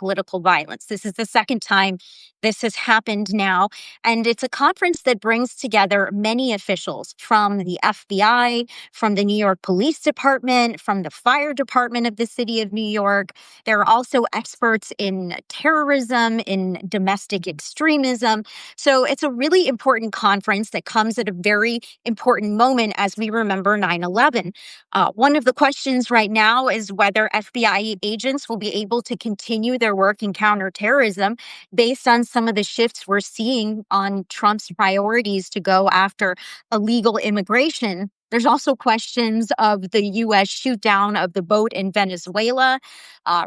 Political Violence. This is the second time this has happened now. And it's a conference that brings together many officials from the FBI, from the New York Police Department, from the fire department of the city of New York. There are also experts in terrorism, in domestic extremism. So it's a really important conference that comes at a very important moment as we remember 9/11. One of the questions right now is whether FBI agents will be able to continue their work in counterterrorism based on some of the shifts we're seeing on Trump's priorities to go after illegal immigration. There's also questions of the U.S. shoot down of the boat in Venezuela.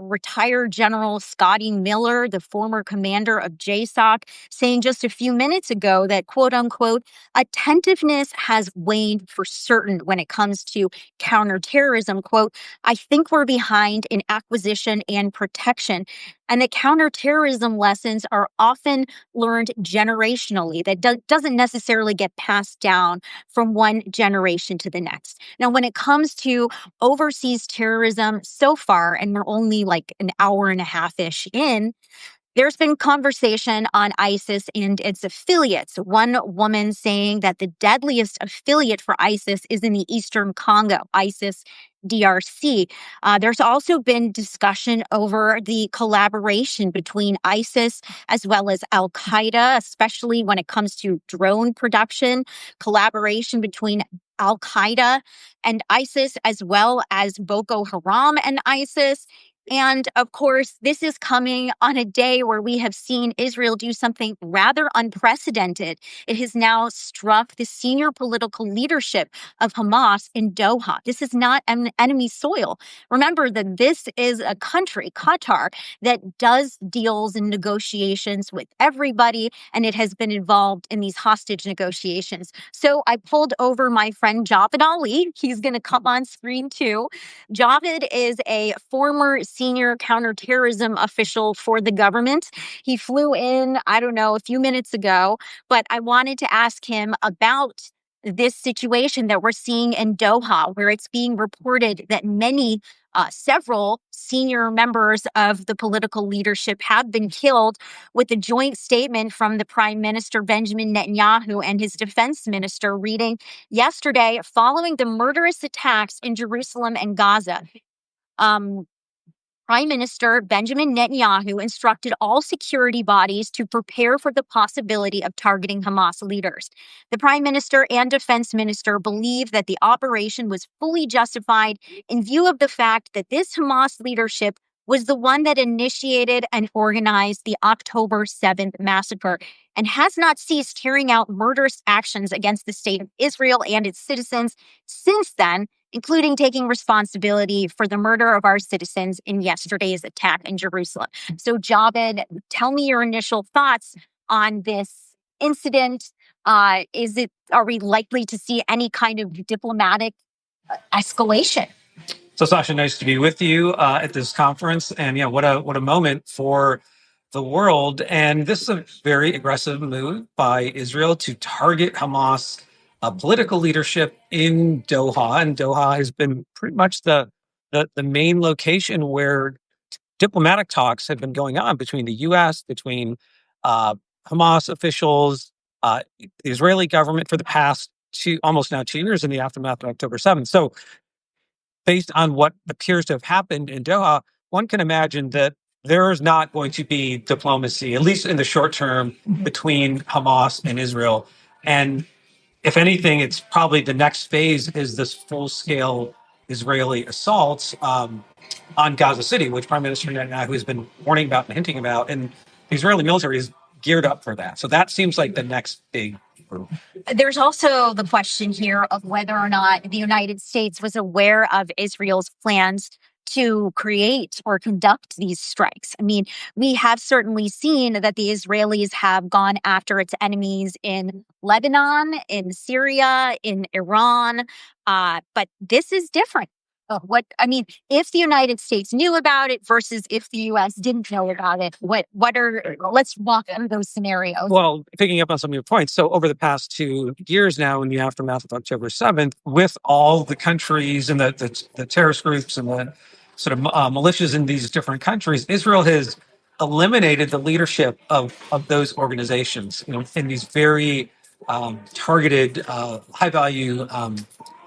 Retired General Scotty Miller, the former commander of JSOC, saying just a few minutes ago that, quote unquote, attentiveness has waned for certain when it comes to counterterrorism. Quote, I think we're behind in acquisition and protection. And the counterterrorism lessons are often learned generationally. That doesn't necessarily get passed down from one generation to the next. Now, when it comes to overseas terrorism so far, and we're only like an hour and a half-ish in, there's been conversation on ISIS and its affiliates. One woman saying that the deadliest affiliate for ISIS is in the Eastern Congo, ISIS DRC. There's also been discussion over the collaboration between ISIS as well as Al Qaeda, especially when it comes to drone production, collaboration between Al Qaeda and ISIS, as well as Boko Haram and ISIS. And of course, this is coming on a day where we have seen Israel do something rather unprecedented. It has now struck the senior political leadership of Hamas in Doha. This is not an enemy soil. Remember that this is a country, Qatar, that does deals and negotiations with everybody, and it has been involved in these hostage negotiations. So I pulled over my friend Javed Ali. He's going to come on screen too. Javed is a former senior counterterrorism official for the government. He flew in, I don't know, a few minutes ago, but I wanted to ask him about this situation that we're seeing in Doha, where it's being reported that several senior members of the political leadership have been killed, with a joint statement from the Prime Minister Benjamin Netanyahu and his defense minister reading yesterday following the murderous attacks in Jerusalem and Gaza. Prime Minister Benjamin Netanyahu instructed all security bodies to prepare for the possibility of targeting Hamas leaders. The Prime Minister and Defense Minister believe that the operation was fully justified in view of the fact that this Hamas leadership was the one that initiated and organized the October 7th massacre and has not ceased carrying out murderous actions against the state of Israel and its citizens since then, including taking responsibility for the murder of our citizens in yesterday's attack in Jerusalem. So, Javed, tell me your initial thoughts on this incident. Are we likely to see any kind of diplomatic escalation? So, Sasha, nice to be with you at this conference. And yeah, what a moment for the world. And this is a very aggressive move by Israel to target Hamas political leadership in Doha. And Doha has been pretty much the main location where diplomatic talks have been going on between the U.S., between Hamas officials, the Israeli government for the past almost 2 years in the aftermath of October 7th. So based on what appears to have happened in Doha, one can imagine that there is not going to be diplomacy, at least in the short term, between Hamas and Israel. And if anything, it's probably the next phase is this full-scale Israeli assault on Gaza City, which Prime Minister Netanyahu has been warning about and hinting about. And the Israeli military is geared up for that. So that seems like the next big group. There's also the question here of whether or not the United States was aware of Israel's plans to create or conduct these strikes. I mean, we have certainly seen that the Israelis have gone after its enemies in Lebanon, in Syria, in Iran, but this is different. If the United States knew about it versus if the U.S. didn't know about it, let's walk through those scenarios. Well, picking up on some of your points. So over the past 2 years now, in the aftermath of October 7th, with all the countries and the terrorist groups and the sort of militias in these different countries, Israel has eliminated the leadership of those organizations, in these very targeted, high value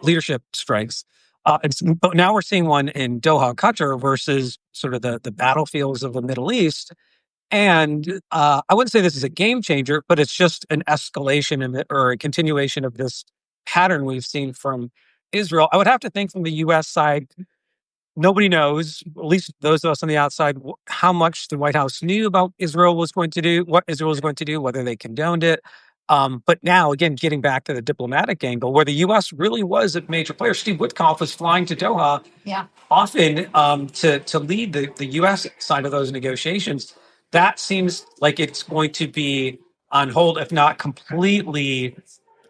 leadership strikes. But now we're seeing one in Doha, Qatar, versus sort of the battlefields of the Middle East. And I wouldn't say this is a game changer, but it's just an escalation or a continuation of this pattern we've seen from Israel. I would have to think from the U.S. side, nobody knows, at least those of us on the outside, how much the White House knew about Israel was going to do, what Israel was going to do, whether they condoned it. But now, again, getting back to the diplomatic angle, where the U.S. really was a major player. Steve Witkoff was flying to Doha often to lead the U.S. side of those negotiations. That seems like it's going to be on hold, if not completely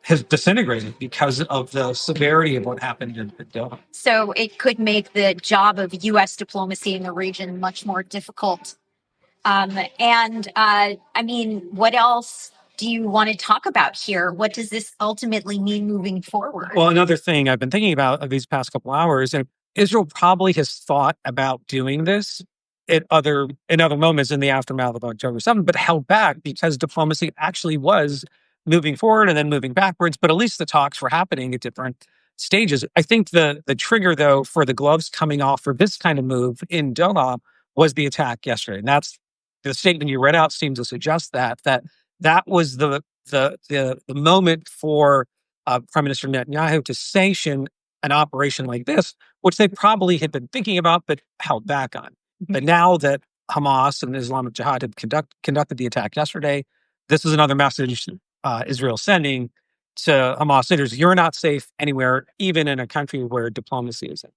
has disintegrated because of the severity of what happened in Doha. So it could make the job of U.S. diplomacy in the region much more difficult. I mean, what else do you want to talk about here? What does this ultimately mean moving forward? Well, another thing I've been thinking about these past couple hours, and Israel probably has thought about doing this in other moments in the aftermath of October 7th, but held back because diplomacy actually was moving forward and then moving backwards. But at least the talks were happening at different stages. I think the trigger, though, for the gloves coming off for this kind of move in Doha was the attack yesterday. And that's the statement you read out seems to suggest that was the moment for Prime Minister Netanyahu to sanction an operation like this, which they probably had been thinking about but held back on. But now that Hamas and Islamic Jihad have conducted the attack yesterday, this is another message Israel's sending to Hamas leaders: you're not safe anywhere, even in a country where diplomacy is in.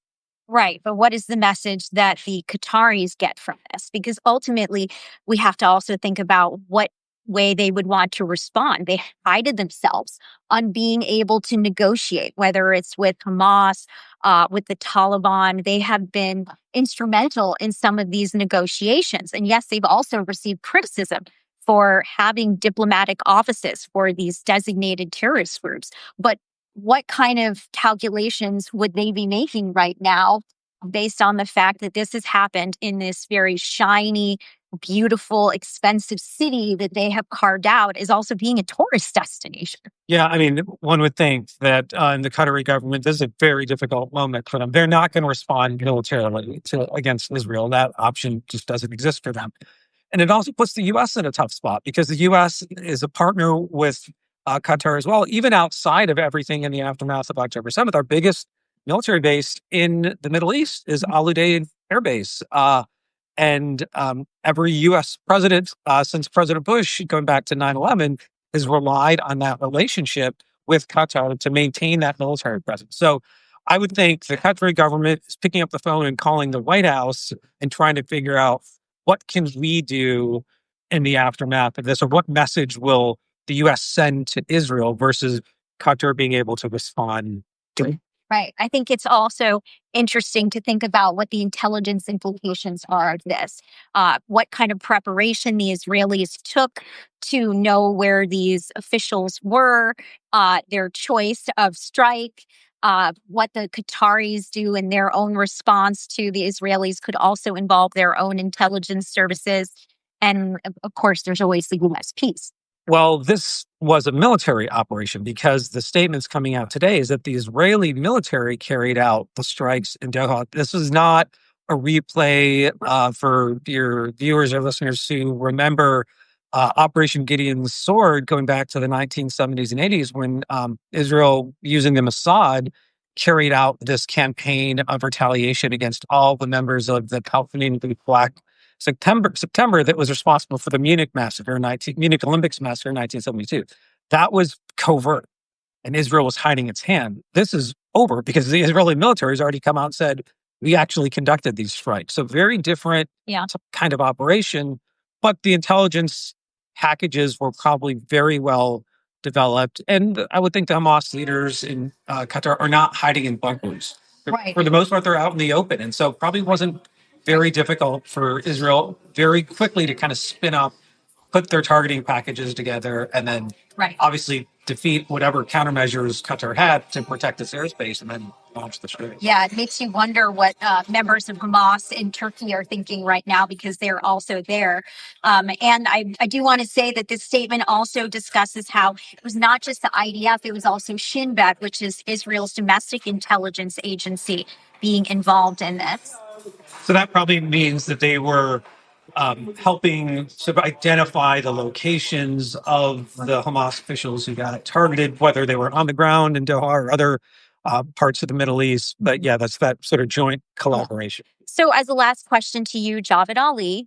Right. But what is the message that the Qataris get from this? Because ultimately, we have to also think about what way they would want to respond. They prided themselves on being able to negotiate, whether it's with Hamas, with the Taliban. They have been instrumental in some of these negotiations. And yes, they've also received criticism for having diplomatic offices for these designated terrorist groups. But what kind of calculations would they be making right now based on the fact that this has happened in this very shiny, beautiful, expensive city that they have carved out as also being a tourist destination? Yeah, I mean, one would think that in the Qatari government, this is a very difficult moment for them. They're not going to respond militarily against Israel. That option just doesn't exist for them. And it also puts the U.S. in a tough spot because the U.S. is a partner with Qatar as well, even outside of everything in the aftermath of October 7th. Our biggest military base in the Middle East is Al Udeid Air Base. And every U.S. president since President Bush, going back to 9/11, has relied on that relationship with Qatar to maintain that military presence. So I would think the Qatari government is picking up the phone and calling the White House and trying to figure out what can we do in the aftermath of this, or what message will the U.S. send to Israel versus Qatar being able to respond to it. Right. I think it's also interesting to think about what the intelligence implications are of this. What kind of preparation the Israelis took to know where these officials were, their choice of strike, what the Qataris do in their own response to the Israelis could also involve their own intelligence services. And of course, there's always the U.S. piece. Well, this was a military operation because the statements coming out today is that the Israeli military carried out the strikes in Doha. This is not a replay for your viewers or listeners who remember Operation Gideon's Sword going back to the 1970s and 80s when Israel, using the Mossad, carried out this campaign of retaliation against all the members of the Palestinian Black September that was responsible for the Munich Olympics massacre in 1972. That was covert, and Israel was hiding its hand. This is over because the Israeli military has already come out and said, we actually conducted these strikes. So very different kind of operation, but the intelligence packages were probably very well developed. And I would think the Hamas leaders in Qatar are not hiding in bunkers. Right. For the most part, they're out in the open. And so probably wasn't very difficult for Israel very quickly to kind of spin up, put their targeting packages together, and then obviously defeat whatever countermeasures Qatar had to protect its airspace and then launch the strike. Yeah, it makes you wonder what members of Hamas in Turkey are thinking right now because they're also there. And I do want to say that this statement also discusses how it was not just the IDF, it was also Shin Bet, which is Israel's domestic intelligence agency, being involved in this. So that probably means that they were helping sort of identify the locations of the Hamas officials who got targeted, whether they were on the ground in Doha or other parts of the Middle East. But yeah, that's that sort of joint collaboration. So, as a last question to you, Javed Ali,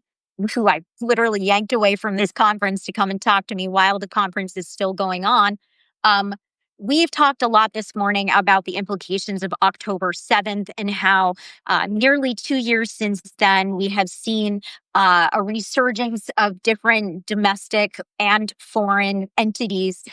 who I literally yanked away from this conference to come and talk to me while the conference is still going on. Um, we've talked a lot this morning about the implications of October 7th and how nearly 2 years since then, we have seen a resurgence of different domestic and foreign entities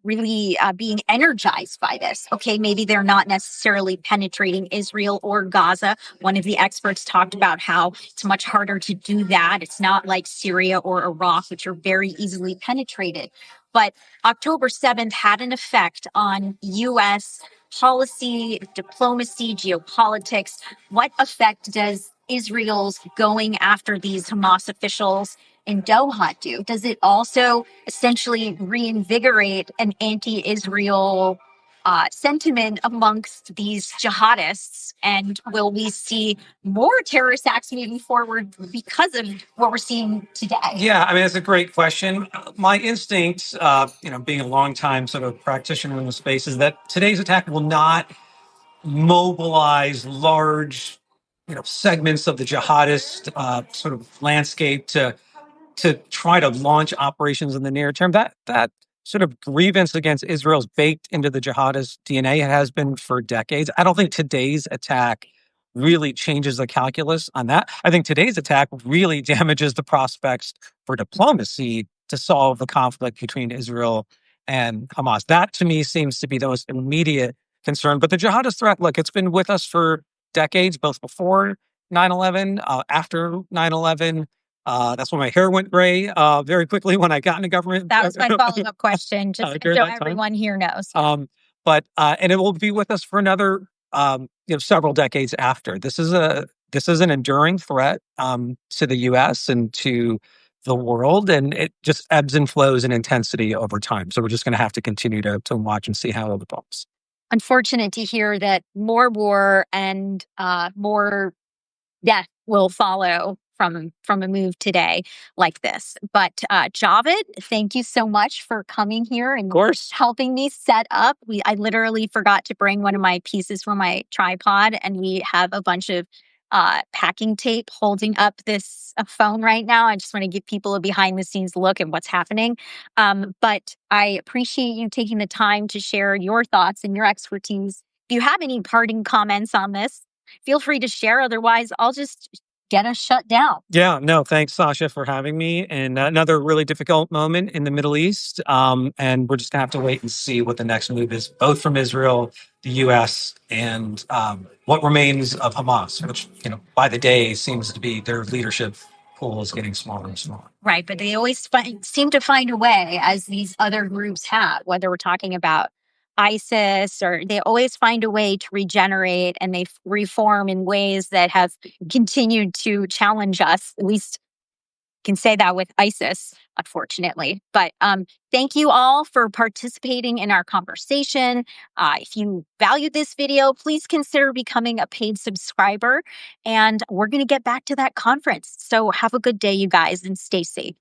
really being energized by this. Okay, maybe they're not necessarily penetrating Israel or Gaza. One of the experts talked about how it's much harder to do that. It's not like Syria or Iraq, which are very easily penetrated. But October 7th had an effect on U.S. policy, diplomacy, geopolitics. What effect does Israel's going after these Hamas officials in Doha do? Does it also essentially reinvigorate an anti-Israel sentiment amongst these jihadists? And will we see more terrorist acts moving forward because of what we're seeing today? Yeah, I mean, that's a great question. My instinct, being a longtime sort of practitioner in the space, is that today's attack will not mobilize large, segments of the jihadist sort of landscape to try to launch operations in the near term. That sort of grievance against Israel is baked into the jihadist DNA. It has been for decades. I don't think today's attack really changes the calculus on that. I think today's attack really damages the prospects for diplomacy to solve the conflict between Israel and Hamas. That to me seems to be the most immediate concern. But the jihadist threat, look, it's been with us for decades, both before 9/11, after 9/11. That's when my hair went gray very quickly when I got into government. That was my follow-up question, just so everyone here knows. But it will be with us for another several decades after. This is an enduring threat to the U.S. and to the world, and it just ebbs and flows in intensity over time. So we're just going to have to continue to watch and see how it develops. Unfortunate to hear that more war and more death will follow from a move today like this. But Javed, thank you so much for coming here and helping me set up. I literally forgot to bring one of my pieces for my tripod, and we have a bunch of packing tape holding up this phone right now. I just want to give people a behind the scenes look at what's happening. But I appreciate you taking the time to share your thoughts and your expertise. If you have any parting comments on this, feel free to share. Otherwise, I'll just get us shut down. Yeah, no, thanks, Sasha, for having me. And another really difficult moment in the Middle East. And we're just going to have to wait and see what the next move is, both from Israel, the U.S., and what remains of Hamas, which, by the day seems to be their leadership pool is getting smaller and smaller. Right. But they always seem to find a way, as these other groups have, whether we're talking about ISIS, or they always find a way to regenerate, and they reform in ways that have continued to challenge us. At least can say that with ISIS, unfortunately. But thank you all for participating in our conversation. If you valued this video, please consider becoming a paid subscriber. And we're going to get back to that conference. So have a good day, you guys, and stay safe.